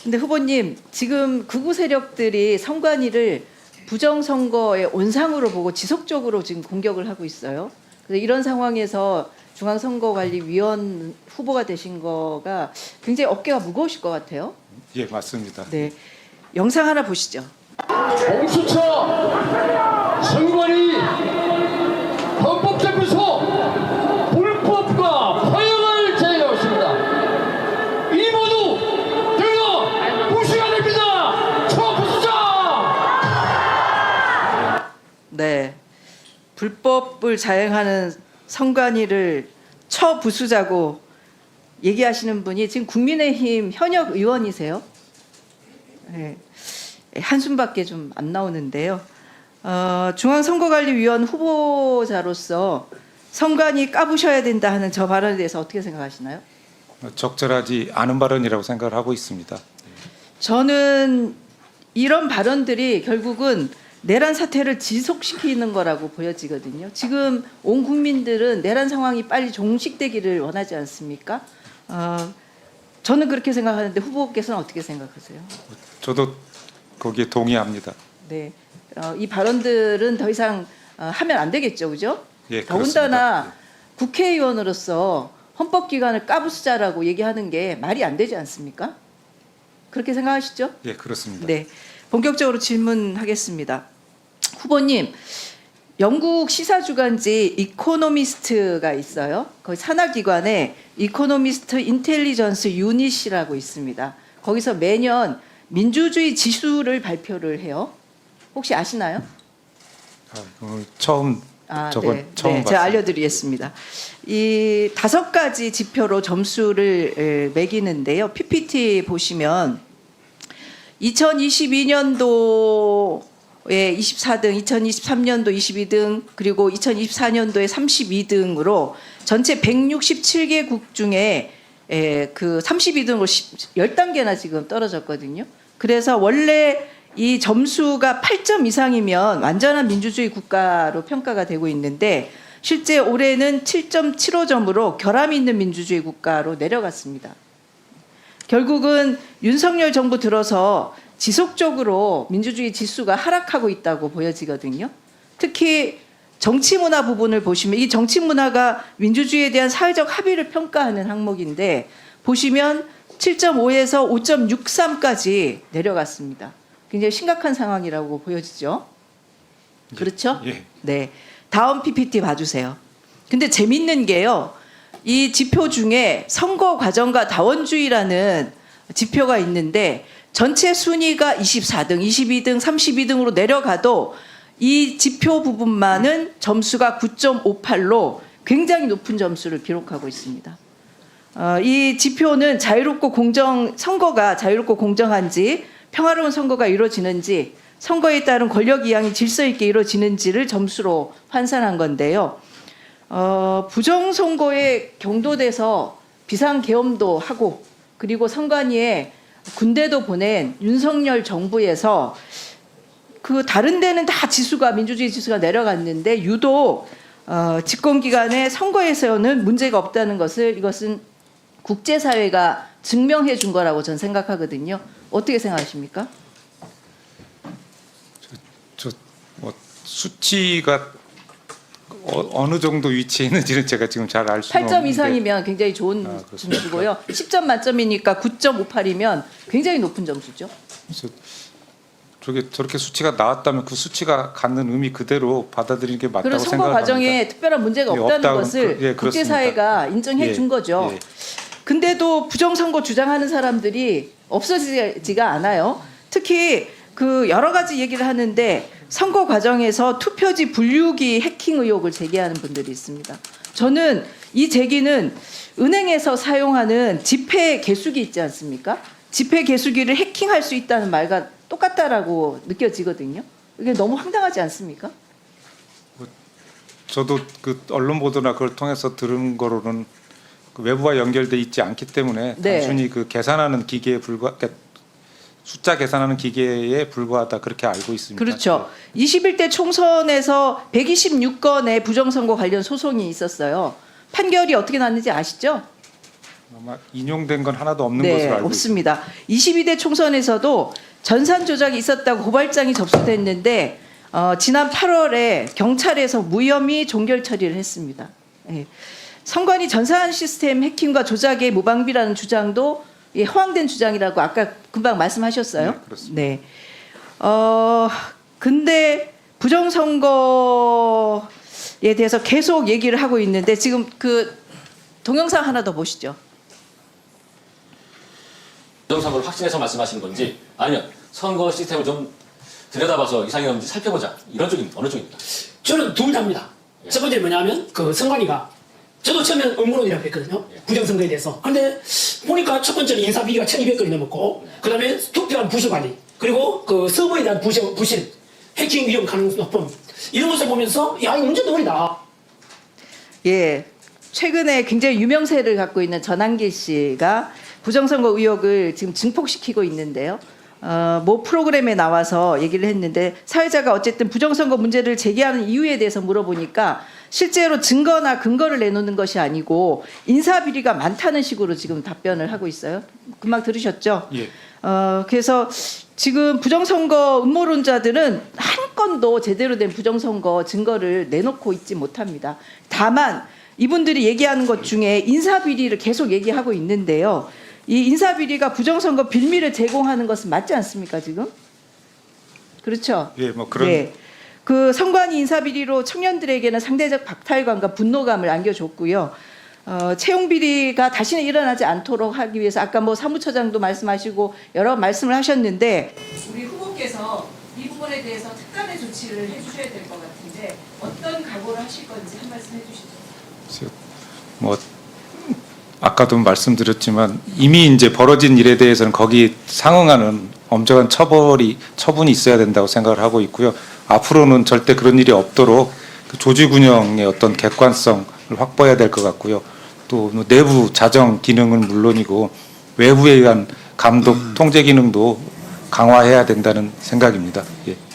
근데 후보님, 지금 극우 세력들이 선관위를 부정선거의 온상으로 보고 지속적으로 지금 공격을 하고 있어요. 그래서 이런 상황에서 중앙선거관리위원 후보가 되신 거가 굉장히 어깨가 무거우실 것 같아요. 예, 맞습니다. 네, 영상 하나 보시죠. 공수처 선관위 헌법재판소 불법과 허용을 제기하였습니다. 이 모두 대거 무시가 됩니다. 처부수자. 네, 불법을 자행하는 선관위를 처부수자고 얘기하시는 분이 지금 국민의힘 현역 의원이세요. 네, 한숨밖에 좀 안 나오는데요. 중앙선거관리위원 후보자로서 선관위 까부셔야 된다 하는 저 발언에 대해서 어떻게 생각하시나요? 적절하지 않은 발언이라고 생각을 하고 있습니다. 저는 이런 발언들이 결국은 내란 사태를 지속시키는 거라고 보여지거든요. 지금 온 국민들은 내란 상황이 빨리 종식되기를 원하지 않습니까? 저는 그렇게 생각하는데 후보께서는 어떻게 생각하세요? 저도 거기에 동의합니다. 네, 이 발언들은 더 이상 하면 안 되겠죠, 그죠? 예, 더군다나 그렇습니다. 국회의원으로서 헌법기관을 까부수자라고 얘기하는 게 말이 안 되지 않습니까? 그렇게 생각하시죠? 예, 그렇습니다. 네, 본격적으로 질문하겠습니다. 후보님, 영국 시사주간지 이코노미스트가 있어요. 거기 산하기관에 이코노미스트 인텔리전스 유닛이라고 있습니다. 거기서 매년 민주주의 지수를 발표를 해요. 혹시 아시나요? 처음 저건 네, 처음 네, 봤습니다. 제가 알려드리겠습니다. 이 5가지 지표로 점수를 매기는데요. PPT 보시면 2022년도에 24등, 2023년도 22등, 그리고 2024년도에 32등으로 전체 167개국 중에 그 32등으로 10단계나 지금 떨어졌거든요. 그래서 원래 이 점수가 8점 이상이면 완전한 민주주의 국가로 평가가 되고 있는데 실제 올해는 7.75점으로 결함이 있는 민주주의 국가로 내려갔습니다. 결국은 윤석열 정부 들어서 지속적으로 민주주의 지수가 하락하고 있다고 보여지거든요. 특히 정치문화 부분을 보시면 이 정치문화가 민주주의에 대한 사회적 합의를 평가하는 항목인데 보시면 7.5에서 5.63까지 내려갔습니다. 굉장히 심각한 상황이라고 보여지죠. 그렇죠? 예. 네. 다음 PPT 봐주세요. 근데 재밌는 게요. 이 지표 중에 선거 과정과 다원주의라는 지표가 있는데 전체 순위가 24등, 22등, 32등으로 내려가도 이 지표 부분만은 점수가 9.58로 굉장히 높은 점수를 기록하고 있습니다. 이 지표는 선거가 자유롭고 공정한지 평화로운 선거가 이루어지는지 선거에 따른 권력 이양이 질서 있게 이루어지는지를 점수로 환산한 건데요. 부정선거에 경도돼서 비상계엄도 하고 그리고 선관위에 군대도 보낸 윤석열 정부에서 그 다른 데는 다 민주주의 지수가 내려갔는데 유독 집권기간의 선거에서는 문제가 없다는 이것은 국제사회가 증명해 준 거라고 저는 생각하거든요. 어떻게 생각하십니까? 뭐 수치가 어느 정도 위치에 있는지는 제가 지금 잘 알 수는 8점 없는데 이상이면 굉장히 좋은 그렇습니까? 점수고요. 10점 만점이니까 9.58이면 굉장히 높은 점수죠. 그래서 저렇게 수치가 나왔다면 그 수치가 갖는 의미 그대로 받아들이는 게 맞다고 그런 선거 생각합니다. 과정에 특별한 문제가 예, 없다는 없다고, 것을 예, 그렇습니다. 국제사회가 인정해 예, 준 거죠. 예. 근데도 부정선거 주장하는 사람들이 없어지지가 않아요. 특히 그 여러 가지 얘기를 하는데 선거 과정에서 투표지 분류기 해킹 의혹을 제기하는 분들이 있습니다. 저는 이 제기는 은행에서 사용하는 지폐 개수기 있지 않습니까? 지폐 개수기를 해킹할 수 있다는 말과 똑같다라고 느껴지거든요. 이게 너무 황당하지 않습니까? 저도 그 언론 보도나 그걸 통해서 들은 거로는 그 외부와 연결돼 있지 않기 때문에 네. 단순히 그 계산하는 기계에 그러니까 숫자 계산하는 기계에 불과하다 그렇게 알고 있습니다. 그렇죠. 21대 총선에서 126건의 부정선거 관련 소송이 있었어요. 판결이 어떻게 났는지 아시죠? 아마 인용된 건 하나도 없는 네, 것으로 알고 없습니다. 22대 총선에서도 전산 조작이 있었다고 고발장이 접수됐는데 지난 8월에 경찰에서 무혐의 종결 처리를 했습니다. 예. 선관위 전산 시스템 해킹과 조작의 무방비라는 주장도 예, 허황된 주장이라고 아까 금방 말씀하셨어요. 네, 그렇습니다. 네. 근데 부정선거에 대해서 계속 얘기를 하고 있는데 지금 그 동영상 하나 더 보시죠. 부정선거를 확신해서 말씀하시는 건지 아니면 선거 시스템을 좀 들여다봐서 이상이 없는지 살펴보자 이런 쪽인 어느 쪽입니까? 저는 둘 다입니다. 첫 번째 뭐냐면 그 선관위가 저도 처음엔 음모론이라고 했거든요. 부정선거에 대해서. 그런데 보니까 첫 번째는 인사 비리가 1,200건이 넘었고 그다음에 투표한 부실 관리 그리고 그 서버에 대한 부실 해킹 위험 가능성 높음 이런 것을 보면서 야 이 문제 덩어리다. 예, 최근에 굉장히 유명세를 갖고 있는 전한길 씨가 부정선거 의혹을 지금 증폭시키고 있는데요. 모 프로그램에 나와서 얘기를 했는데 사회자가 어쨌든 부정선거 문제를 제기하는 이유에 대해서 물어보니까 실제로 증거나 근거를 내놓는 것이 아니고 인사비리가 많다는 식으로 지금 답변을 하고 있어요. 금방 들으셨죠? 예. 그래서 지금 부정선거 음모론자들은 한 건도 제대로 된 부정선거 증거를 내놓고 있지 못합니다. 다만 이분들이 얘기하는 것 중에 인사비리를 계속 얘기하고 있는데요. 이 인사비리가 부정선거 빌미를 제공하는 것은 맞지 않습니까 지금? 그렇죠? 예, 뭐 그런 네. 그 선관위 인사비리로 청년들에게는 상대적 박탈감과 분노감을 안겨줬고요. 채용 비리가 다시는 일어나지 않도록 하기 위해서 아까 뭐 사무처장도 말씀하시고 여러 말씀을 하셨는데 우리 후보께서 이 부분에 대해서 특단의 조치를 해주셔야 될 것 같은데 어떤 각오를 하실 건지 한 말씀 해주시죠. 뭐 아까도 말씀드렸지만 이미 이제 벌어진 일에 대해서는 거기 상응하는 엄정한 처분이 있어야 된다고 생각을 하고 있고요. 앞으로는 절대 그런 일이 없도록 그 조직운영의 어떤 객관성을 확보해야 될 것 같고요. 또 내부 자정 기능은 물론이고 외부에 의한 감독 통제 기능도 강화해야 된다는 생각입니다. 예.